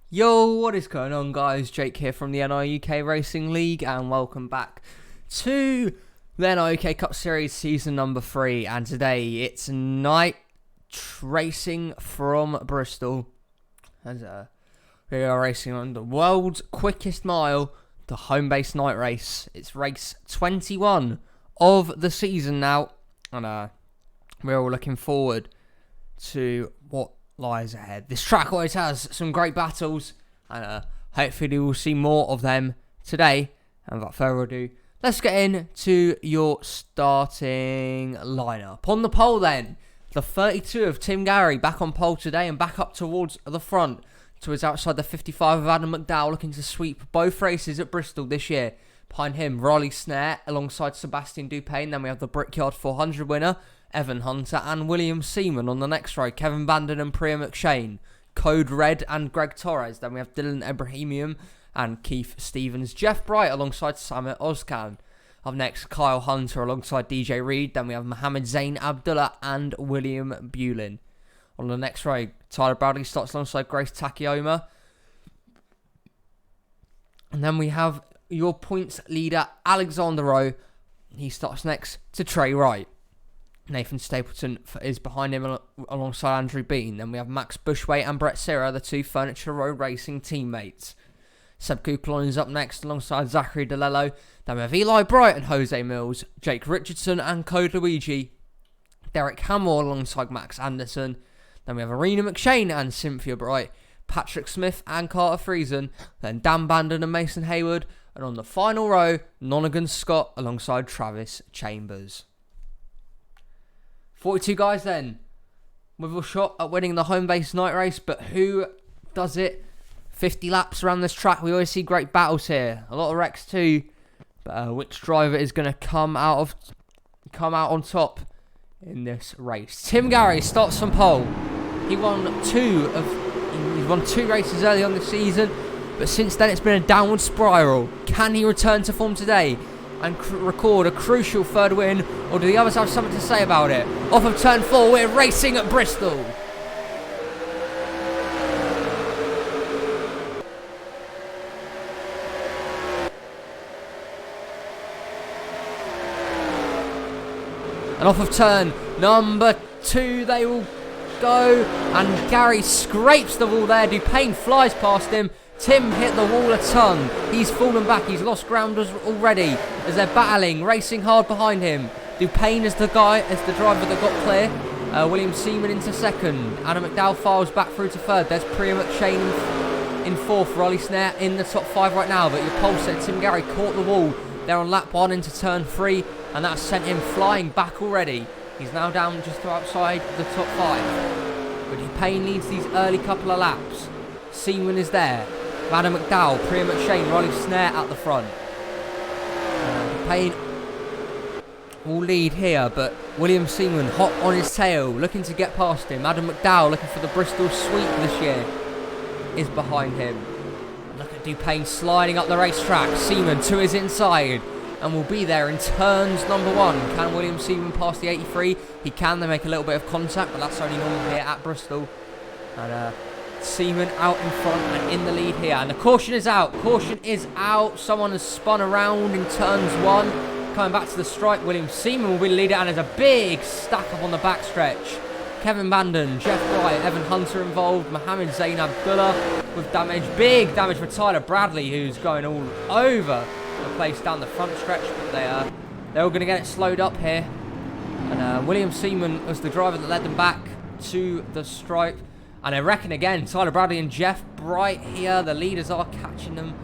Yo, what is going on, guys? Jake here from the NRUK Racing League, and welcome back to the NRUK Cup Series season number 3. And today it's night racing from Bristol, and we are racing on the world's quickest mile, the Homebase night race. It's race 21 of the season now, and we're all looking forward to what lies ahead. This track always has some great battles, and hopefully we'll see more of them today. And without further ado, let's get into your starting lineup. On the pole then, the 32 of Tim Gary back on pole today and back up towards the front towards outside the 55 of Adam McDowell, looking to sweep both races at Bristol this year. Behind him, Riley Snare alongside Sebastian Dupain. Then we have the Brickyard 400 winner, Evan Hunter, and William Seaman on the next row. Kevin Bandon and Priya McShane. Code Red and Greg Torres. Then we have Dylan Ibrahimian and Keith Stevens. Jeff Bright alongside Samit Ozkan. Up next, Kyle Hunter alongside DJ Reed. Then we have Mohammed Zain Abdullah and William Bulin. On the next row, Tyler Bradley starts alongside Grace Takioma. And then we have your points leader, Alexander Rowe. He starts next to Trey Wright. Nathan Stapleton is behind him alongside Andrew Bean. Then we have Max Bushway and Brett Sierra, the two Furniture Road Racing teammates. Seb Couplon is up next alongside Zachary DeLello. Then we have Eli Bright and Jose Mills, Jake Richardson and Code Luigi, Derek Hamill alongside Max Anderson. Then we have Arena McShane and Cynthia Bright, Patrick Smith and Carter Friesen, then Dan Bandon and Mason Hayward. And on the final row, Nonigan Scott alongside Travis Chambers. 42 guys then, with a shot at winning the Homebase night race, but who does it? 50 laps around this track. We always see great battles here, a lot of wrecks too. But which driver is going to come out on top in this race? Tim Gary starts from pole. He won two races early on this season, but since then it's been a downward spiral. Can he return to form today and record a crucial third win, or do the others have something to say about it? Off of turn 4, we're racing at Bristol. And off of turn number 2 they will go, and Gary scrapes the wall there. Dupain flies past him. Tim hit the wall a ton. He's fallen back. He's lost ground already as they're battling, racing hard behind him. Dupain is the driver that got clear. William Seaman into second. Adam McDowell files back through to third. There's Priya McShane in fourth. Riley Snare in the top 5 right now. But your poll said Tim Gary caught the wall. They're on lap 1 into turn 3, and that sent him flying back already. He's now down just to outside the top 5. But Dupain leads these early couple of laps. Seaman is there. Adam McDowell, Priya McShane, Riley Snare at the front. Dupain will lead here, but William Seaman hot on his tail, looking to get past him. Adam McDowell, looking for the Bristol sweep this year, is behind him. Look at Dupain sliding up the racetrack. Seaman to his inside and will be there in turns number 1. Can William Seaman pass the 83? He can. They make a little bit of contact, but that's only normal here at Bristol. And Seaman out in front and in the lead here. And the caution is out. Caution is out. Someone has spun around in turns 1. Coming back to the stripe, William Seaman will be the leader, and there's a big stack up on the backstretch. Kevin Bandon, Jeff Bright, Evan Hunter involved, Mohammed Zain Abdullah with damage. Big damage for Tyler Bradley, who's going all over the place down the front stretch. But they're all going to get it slowed up here. And William Seaman was the driver that led them back to the stripe. And I reckon again, Tyler Bradley and Jeff Bright here. The leaders are catching them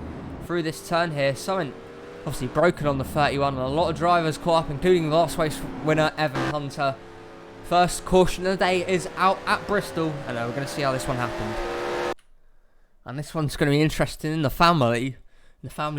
through this turn here. Something obviously broken on the 31. And a lot of drivers caught up, including the last race winner, Evan Hunter. First caution of the day is out at Bristol. And we're going to see how this one happened. And this one's going to be interesting in the family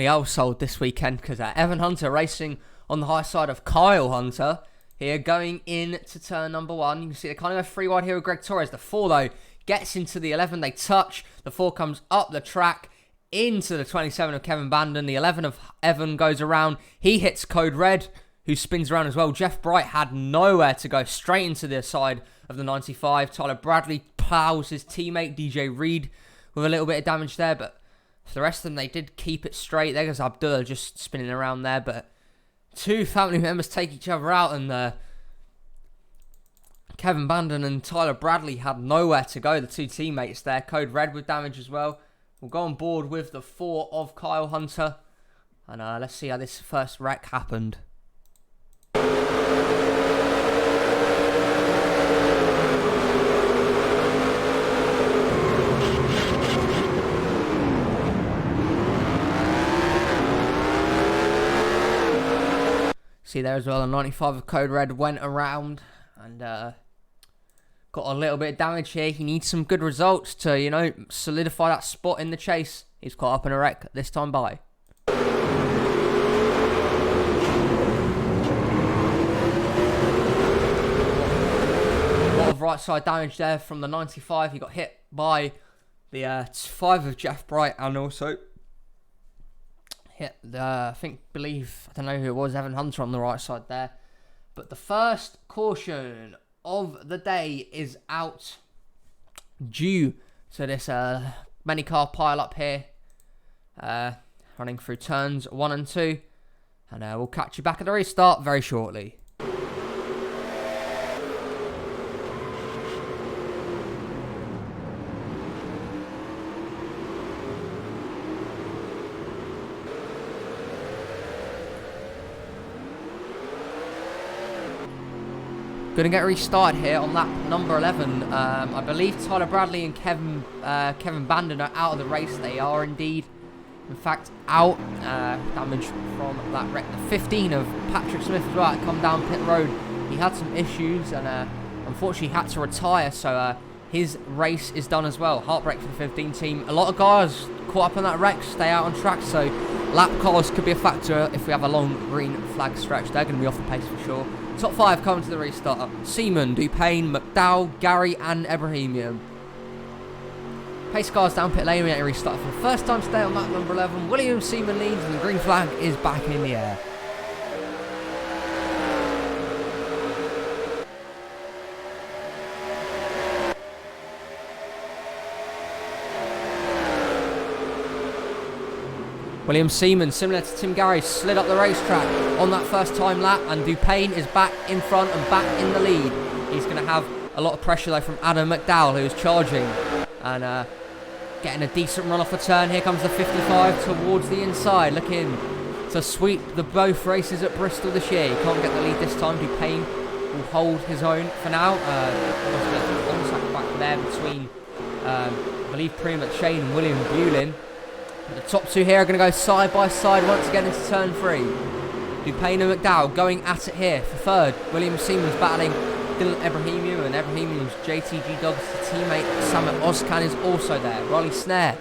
household this weekend. Because Evan Hunter racing on the high side of Kyle Hunter. Here going into turn number 1. You can see they kind of have 3 wide here with Greg Torres. The 4 though gets into the 11. They touch. The 4 comes up the track into the 27 of Kevin Bandon. The 11 of Evan goes around. He hits Code Red, who spins around as well. Jeff Bright had nowhere to go, straight into the side of the 95. Tyler Bradley plows his teammate DJ Reed with a little bit of damage there, but for the rest of them, they did keep it straight. There goes Abdullah just spinning around there, but two family members take each other out, and Kevin Bandon and Tyler Bradley had nowhere to go, the two teammates there. Code Red with damage as well. We'll go on board with the 4 of Kyle Hunter, and let's see how this first wreck happened. See there as well, a 95 of Code Red went around and got a little bit of damage here. He needs some good results to, you know, solidify that spot in the chase. He's caught up in a wreck this time by. A lot of right side damage there from the 95. He got hit by the 5 of Jeff Bright, and also hit the, I don't know who it was, Evan Hunter on the right side there. But the first caution of the day is out due to this many car pile up here, running through turns 1 and 2, and we'll catch you back at the restart very shortly. Going to get restarted here on lap number 11. I believe Tyler Bradley and Kevin Bandon are out of the race. They are indeed, in fact, out. Damage from that wreck. The 15 of Patrick Smith as well had come down pit road. He had some issues and unfortunately had to retire, so his race is done as well. Heartbreak for the 15 team. A lot of guys caught up in that wreck, stay out on track, so lap cars could be a factor if we have a long green flag stretch. They're going to be off the pace for sure. Top 5 coming to the restart. Seaman, Dupain, McDowell, Gary and Ibrahimian. Pace cars down pit lane, we get a restart for the first time today on lap number 11. William Seaman leads and the green flag is back in the air. William Seaman, similar to Tim Gary, slid up the racetrack on that first time lap, and Dupain is back in front and back in the lead. He's going to have a lot of pressure though from Adam McDowell, who's charging and getting a decent run off a turn. Here comes the 55 towards the inside, looking to sweep the both races at Bristol this year. He can't get the lead this time. Dupain will hold his own for now. Almost back there between, I believe, Prima McShane and William Bulin. But the top two here are going to go side by side once again into turn 3. Dupain and McDowell going at it here for third. William Seaman's battling Dylan Ibrahimian, and Ibrahimian's JTG Dogs' teammate Samet Ozkan is also there. Riley Snare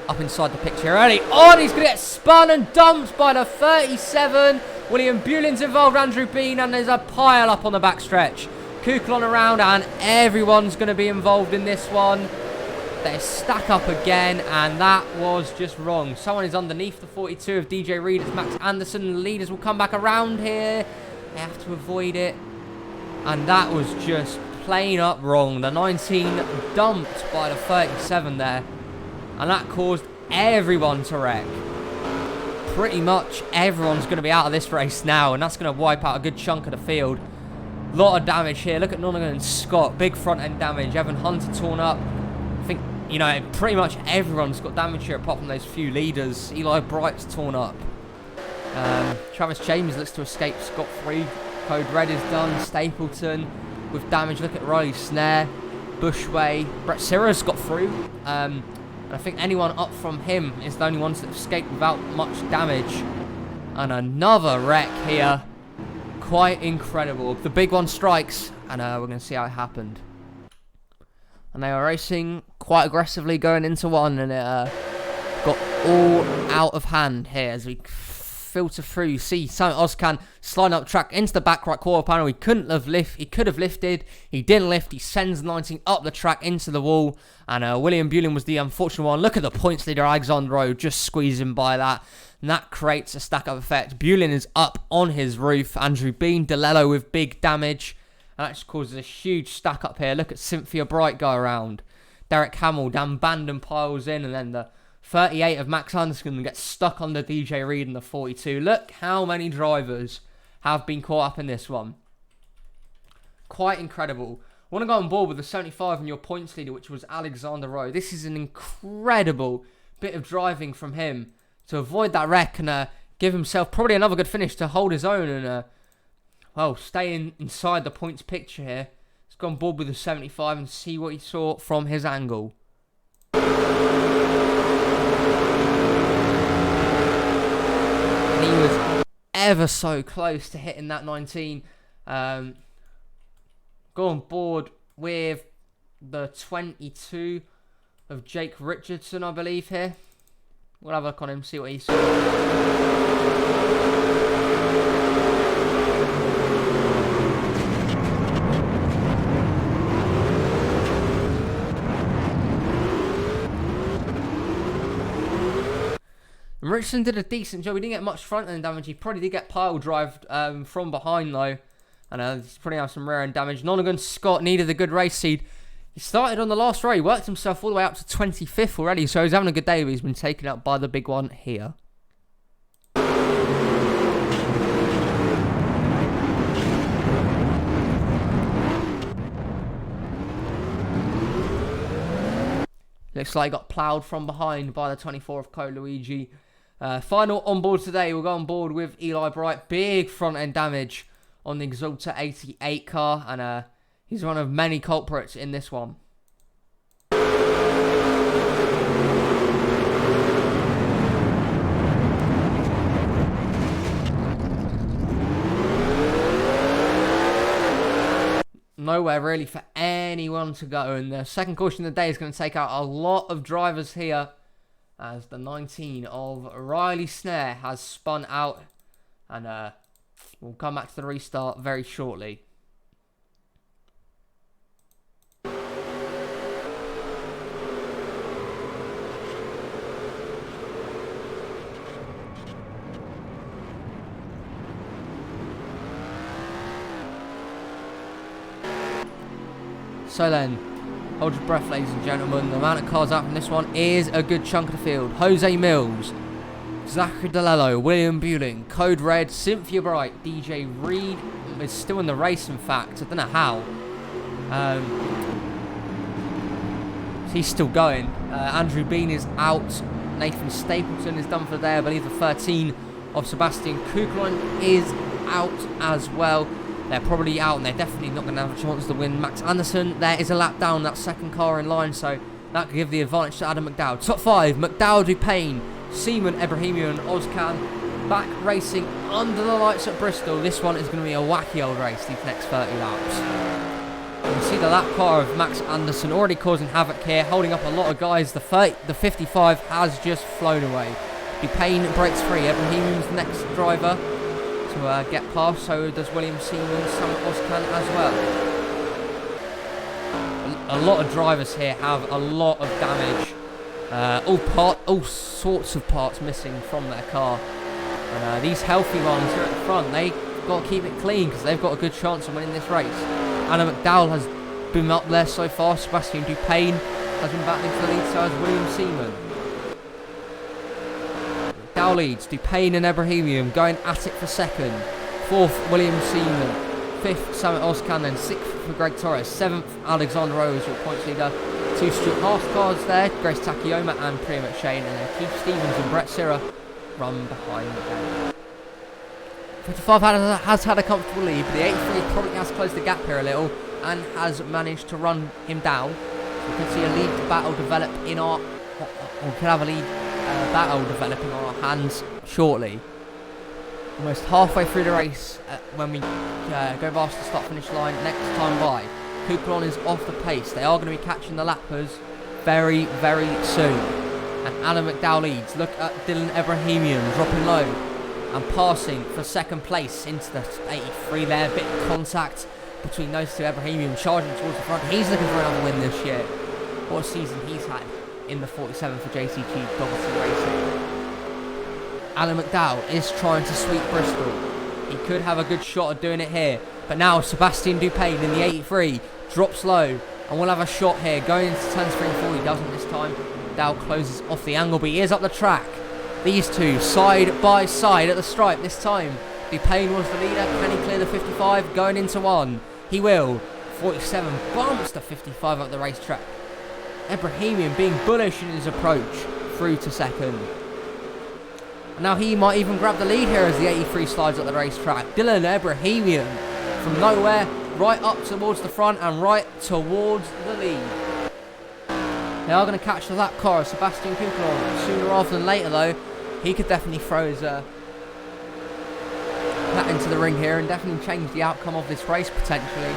up inside the picture early on. He's going to get spun and dumped by the 37. William Bulin's involved, Andrew Bean, and there's a pile up on the backstretch. Kuklon around, and everyone's going to be involved in this one. They stack up again, and that was just wrong. Someone is underneath the 42 of DJ Reed. It's Max Anderson. The leaders will come back around here. They have to avoid it. And that was just plain up wrong. The 19 dumped by the 37 there. And that caused everyone to wreck. Pretty much everyone's going to be out of this race now, and that's going to wipe out a good chunk of the field. A lot of damage here. Look at Nonigan and Scott. Big front end damage. Evan Hunter torn up. I think, you know, pretty much everyone's got damage here apart from those few leaders. Eli Bright's torn up. Travis Chambers looks to escape scot-free. Code Red is done. Stapleton with damage. Look at Riley Snare. Bushway. Brett Sirra's got through. And I think anyone up from him is the only ones that escaped without much damage. And another wreck here. Quite incredible. The big one strikes, and we're going to see how it happened. And they were racing quite aggressively going into one, and it got all out of hand here as we filter through. You see Samet Ozkan sliding up track into the back right quarter panel. He could have lifted. He didn't lift. He sends 19 up the track into the wall, and William Bulin was the unfortunate one. Look at the points leader Alexandro just squeezing by that, and that creates a stack-up effect. Bulin is up on his roof. Andrew Bean, DeLello with big damage. And that just causes a huge stack up here. Look at Cynthia Bright go around. Derek Hamill, Dan Bandon piles in, and then the 38 of Max Anderson gets stuck under DJ Reed in the 42. Look how many drivers have been caught up in this one. Quite incredible. I want to go on board with the 75 in your points leader, which was Alexander Rowe. This is an incredible bit of driving from him to avoid that wreck and give himself probably another good finish to hold his own and, well, stay inside the points picture here. Let's go on board with the 75 and see what he saw from his angle. And he was ever so close to hitting that 19. Go on board with the 22 of Jake Richardson, I believe, here. We'll have a look on him, see what he saw. And Richardson did a decent job. He didn't get much front end damage. He probably did get pile drived from behind, though. And he's probably have some rear end damage. Nonagon Scott needed a good race seed. He started on the last row. He worked himself all the way up to 25th already. So he's having a good day, but he's been taken out by the big one here. Looks like he got ploughed from behind by the 24 of Code Luigi. Final on board today. We'll go on board with Eli Bright. Big front end damage on the Exalta 88 car, and he's one of many culprits in this one. Nowhere really for anyone to go, and the second caution of the day is going to take out a lot of drivers here, as the 19 of Riley Snare has spun out, and we'll come back to the restart very shortly. So then, hold your breath, ladies and gentlemen. The amount of cars out from this one is a good chunk of the field. Jose Mills, Zachary DeLello, William Bueling, Code Red, Cynthia Bright, DJ Reed is still in the race, in fact. I don't know how. He's still going. Andrew Bean is out. Nathan Stapleton is done for the day. I believe the 13 of Sebastian Kuklon is out as well. They're probably out, and they're definitely not going to have a chance to win. Max Anderson, there is a lap down, that second car in line, so that could give the advantage to Adam McDowell. Top 5, McDowell, Dupain, Seaman, Ebrahimian, and Ozcan. Back racing under the lights at Bristol. This one is going to be a wacky old race, these next 30 laps. You can see the lap car of Max Anderson already causing havoc here, holding up a lot of guys. The 55 has just flown away. Dupain breaks free. Ebrahimian's the next driver to get past, so does William Seaman, some Ozcan as well. A lot of drivers here have a lot of damage. All sorts of parts missing from their car. And these healthy ones here at the front, they got to keep it clean because they've got a good chance of winning this race. Anna McDowell has been up there so far. Sebastian Dupain has been battling for the lead, so has William Seaman. McDowell leads, Dupain and Ebrahimian going at it for second. 4th, William Seaman. 5th, Samet Ozcan, then 6th for Greg Torres. 7th, Alexander Rose, your points leader. 2 Stuart Haas cars there, Grace Takayoma and Priya McShane, and then Keith Stevens and Brett Sirra run behind them. 55 has had a comfortable lead, but the 83 probably has closed the gap here a little and has managed to run him down. So we can see a lead battle develop in our, or we can have a lead battle develop in our hands shortly. Almost halfway through the race, when we go past the start-finish line next time by, Kuklon is off the pace. They are going to be catching the lappers very, very soon. And Alan McDowell leads. Look at Dylan Ebrahimian dropping low and passing for second place into the 83 there. Bit of contact between those two. Ebrahimian charging towards the front. He's looking for another win this year. What a season he's had in the 47 for JCG Douglas Racing. Alan McDowell is trying to sweep Bristol. He could have a good shot at doing it here. But now Sebastian Dupain in the 83 drops low And we'll have a shot here. Going into turns 3 and 4. He doesn't this time. Dowell closes off the angle, but he is up the track. These two side by side at the stripe this time. Dupain was the leader. Can he clear the 55 going into 1? He will. 47 bumps the 55 up the racetrack. Ebrahimian being bullish in his approach through to second. And now he might even grab the lead here as the 83 slides up the racetrack. Dylan Ebrahimian from nowhere right up towards the front and right towards the lead. They are going to catch the lap car of Sebastian Kuklon. Sooner rather than later though, he could definitely throw his hat into the ring here and definitely change the outcome of this race potentially,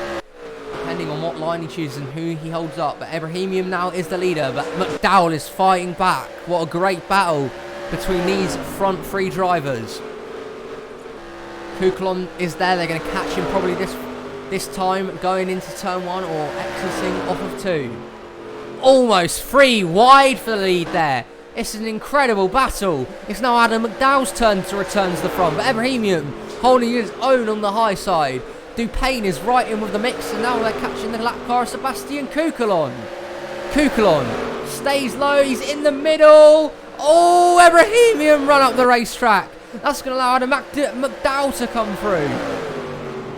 depending on what line he chooses and who he holds up. But Ebrahimian now is the leader, but McDowell is fighting back. What a great battle between these front 3 drivers. Kuklon is there. They're going to catch him probably this time going into turn 1 or exiting off of 2. Almost 3 wide for the lead there. It's an incredible battle. It's now Adam McDowell's turn to return to the front, but Ebrahimian holding his own on the high side. Dupain is right in with the mix, and now they're catching the lap car of Sebastian Kuklon. Kuklon stays low. He's in the middle. Oh, Ebrahimian run up the racetrack. That's going to allow Adam McDowell to come through.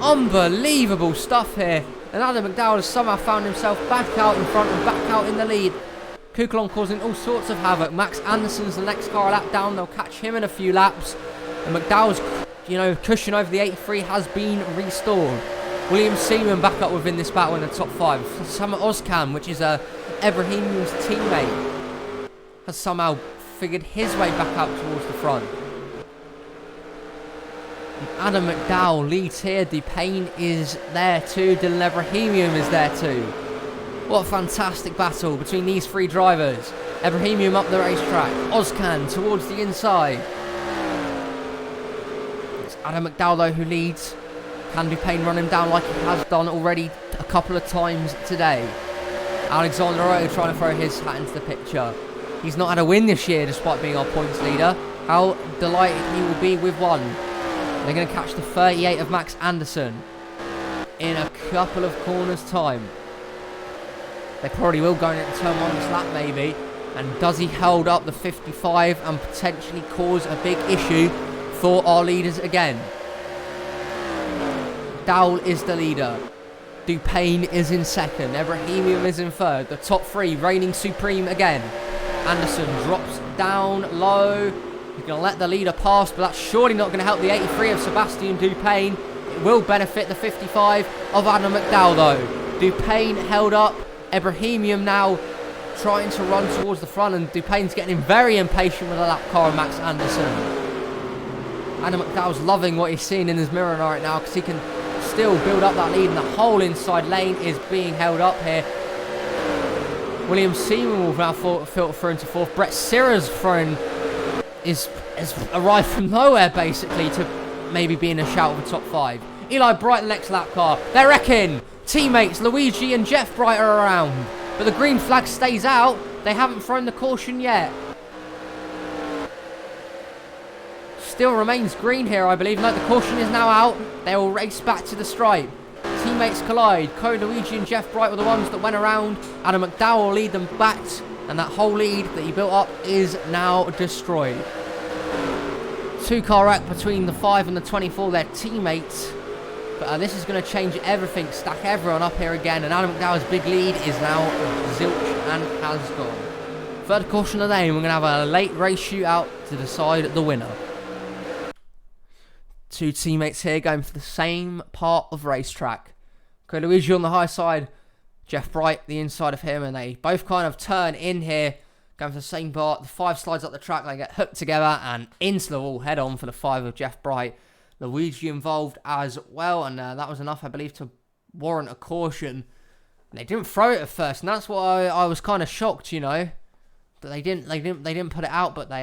Unbelievable stuff here. And Adam McDowell has somehow found himself back out in front and back out in the lead. Kuklon causing all sorts of havoc. Max Anderson's the next car a lap down. They'll catch him in a few laps. And McDowell's, cushion over the 83 has been restored. William Seaman back up within this battle in the top 5. Sam Ozcan, which is Ebrahimian's teammate, has somehow figured his way back out towards the front. Adam McDowell leads here. Dupain is there too. Dylan Ebrahimian is there too. What a fantastic battle between these 3 drivers. Ebrahimian up the racetrack. Ozcan towards the inside. It's Adam McDowell though who leads. Can Dupain run him down like he has done already a couple of times today? Alexander Otto trying to throw his hat into the picture. He's not had a win this year despite being our points leader. How delighted he will be with 1. They're going to catch the 38 of Max Anderson in a couple of corners time. They probably will go into turn 1 this lap maybe. And does he hold up the 55 and potentially cause a big issue for our leaders again? Dowell is the leader. Dupain is in second. Ebrahimian is in third. The top 3 reigning supreme again. Anderson drops down low. He's going to let the leader pass, but that's surely not going to help the 83 of Sebastian Dupain. It will benefit the 55 of Adam McDowell though. Dupain held up. Ebrahimian now trying to run towards the front, and Dupain's getting very impatient with the lap car of Max Anderson. Adam McDowell's loving what he's seeing in his mirror right now because he can still build up that lead, and the whole inside lane is being held up here. William Seaman will now filter through into 4th. Brett Sirra's throne has arrived from nowhere basically to maybe be in a shout of the top 5. Eli Bright, the next lap car. They're wrecking. Teammates Luigi and Jeff Bright are around, but the green flag stays out. They haven't thrown the caution yet. Still remains green here, I believe. No, the caution is now out. They will race back to the stripe. Teammates collide. Cody Luigi and Jeff Bright were the ones that went around. Adam McDowell will lead them back, and that whole lead that he built up is now destroyed. 2-car wreck between the 5 and the 24, their teammates. But this is going to change everything, stack everyone up here again, and Adam McDowell's big lead is now zilch and has gone. Third caution of the day, and we're going to have a late race shootout to decide the winner. 2 teammates here going for the same part of racetrack. Luigi on the high side, Jeff Bright the inside of him, and they both kind of turn in here, going for the same part. The 5 slides up the track, they get hooked together and into the wall head on for the 5 of Jeff Bright. Luigi involved as well, and that was enough, I believe, to warrant a caution. They didn't throw it at first, and that's why I was kind of shocked, that they didn't put it out, but they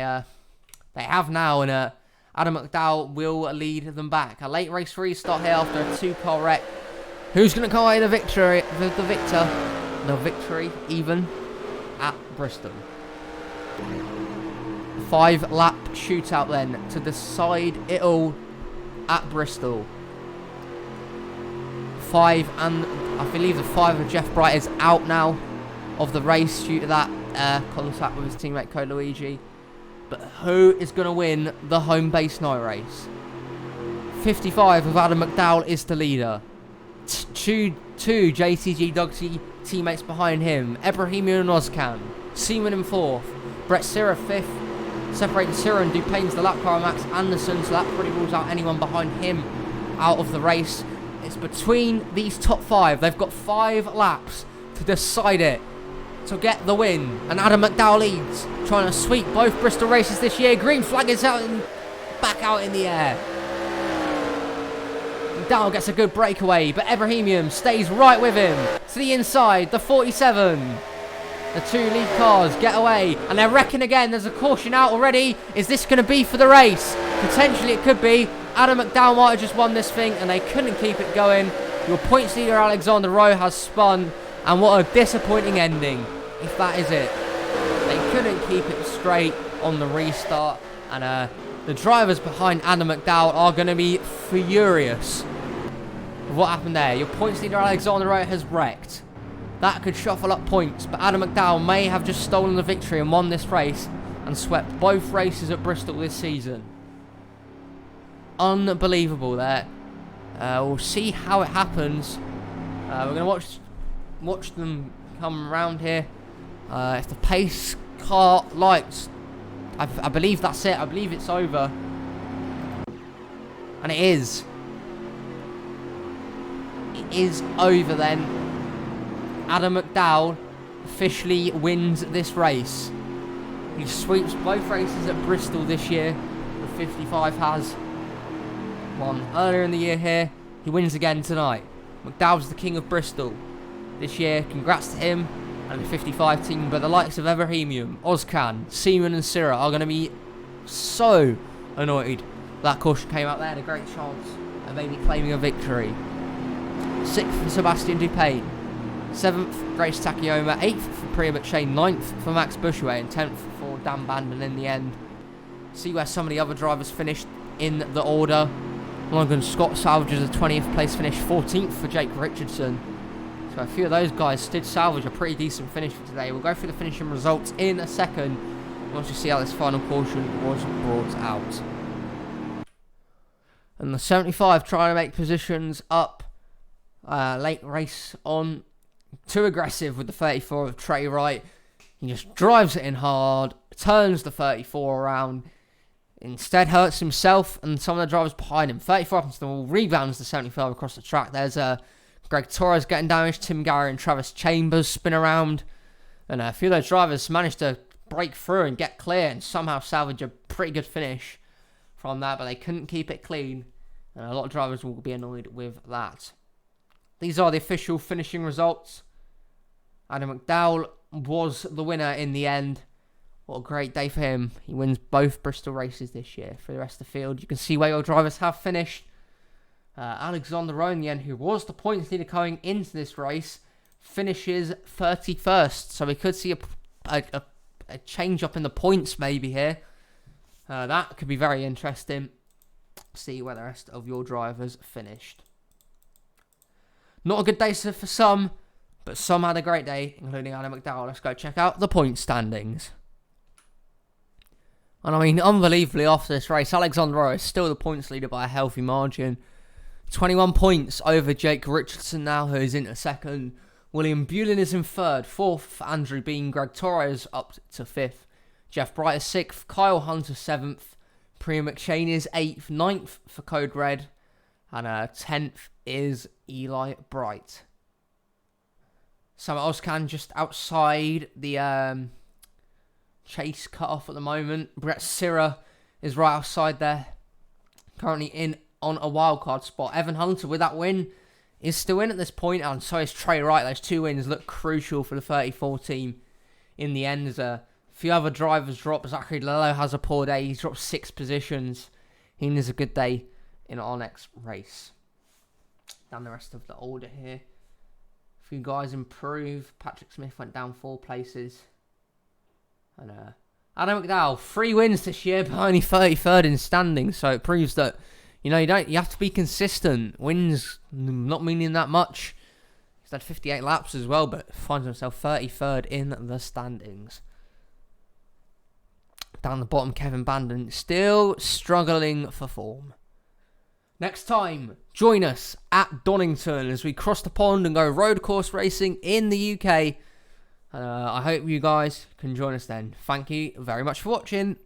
have now, and Adam McDowell will lead them back. A late race restart here after a 2-car wreck. Who's going to come away the victory even at Bristol? 5-lap shootout then to decide it all at Bristol. 5, and I believe the 5 of Jeff Bright is out now of the race due to that contact with his teammate Code Luigi. But who is going to win the Homebase night race? 55 of Adam McDowell is the leader. Two JCG Dogsy teammates behind him. Ebrahimian and Ozcan. Seaman in 4th. Brett Sirra 5th. Separating Sirra and Dupain's the lap car Max Anderson, so that pretty rules out anyone behind him out of the race. It's between these top 5. They've got 5 laps to decide it, to get the win. And Adam McDowell leads, trying to sweep both Bristol races this year. Green flag is out and back out in the air. McDowell gets a good breakaway, but Ebrahimian stays right with him. To the inside, the 47. The 2 lead cars get away, and they're wrecking again. There's a caution out already. Is this going to be for the race? Potentially it could be. Adam McDowell might have just won this thing, and they couldn't keep it going. Your points leader Alexander Rowe has spun, and what a disappointing ending, if that is it. They couldn't keep it straight on the restart, and the drivers behind Adam McDowell are going to be furious with what happened there. Your points leader Alexander Rowe has wrecked. That could shuffle up points, but Adam McDowell may have just stolen the victory and won this race and swept both races at Bristol this season. Unbelievable there. We'll see how it happens. We're going to watch them come around here. If the pace car lights, I believe that's it. I believe it's over. And it is. It is over then. Adam McDowell officially wins this race. He sweeps both races at Bristol this year. The 55 has won earlier in the year here. He wins again tonight. McDowell's the king of Bristol this year. Congrats to him and the 55 team. But the likes of Ebrahimian, Ozcan, Seaman and Sirra are going to be so annoyed that caution came out there. Had a great chance of maybe claiming a victory. 6th for Sebastian Dupain. 7th, Grace Takayama. 8th for Priya McShane. 9th for Max Bushaway. And 10th for Dan Bandon in the end. See where some of the other drivers finished in the order. Logan Scott salvages a 20th place finish. 14th for Jake Richardson. So a few of those guys did salvage a pretty decent finish for today. We'll go through the finishing results in a second once you see how this final caution was brought out. And the 75 trying to make positions up. Late race on. Too aggressive with the 34 of Trey Wright. He just drives it in hard, turns the 34 around, instead hurts himself and some of the drivers behind him. 34 up into the wall, rebounds the 75 across the track. There's Greg Torres getting damaged, Tim Gary and Travis Chambers spin around, and a few of those drivers managed to break through and get clear and somehow salvage a pretty good finish from that, but they couldn't keep it clean, and a lot of drivers will be annoyed with that. These are the official finishing results. Adam McDowell was the winner in the end. What a great day for him. He wins both Bristol races this year. For the rest of the field, you can see where your drivers have finished. Alexander Rowe in the end, who was the points leader going into this race, finishes 31st. So we could see a change up in the points maybe here. That could be very interesting. See where the rest of your drivers finished. Not a good day for some, but some had a great day, including Adam McDowell. Let's go check out the point standings. And I mean, unbelievably after this race, Alexander Rowe is still the points leader by a healthy margin. 21 points over Jake Richardson now, who is into second. William Bulin is in third. 4th, Andrew Bean. Greg Torres up to 5th. Jeff Bright is 6th. Kyle Hunter 7th. Priya McShane is 8th. 9th for Code Red. And 10th is Eli Bright. Sam Ozcan just outside the chase cut-off at the moment. Brett Sirra is right outside there. Currently in on a wildcard spot. Evan Hunter with that win is still in at this point, and so is Trey Wright. Those 2 wins look crucial for the 34 team in the end. As a few other drivers drop. Zachary Lello has a poor day. He's dropped 6 positions. He needs a good day in our next race. Down the rest of the order here. A few guys improve. Patrick Smith went down 4 places. And Adam McDowell, 3 wins this year, but only 33rd in standings. So it proves that, You know, you have to be consistent. Wins not meaning that much. He's had 58 laps as well, but finds himself 33rd in the standings. Down the bottom, Kevin Bandon still struggling for form. Next time, join us at Donington as we cross the pond and go road course racing in the UK. I hope you guys can join us then. Thank you very much for watching.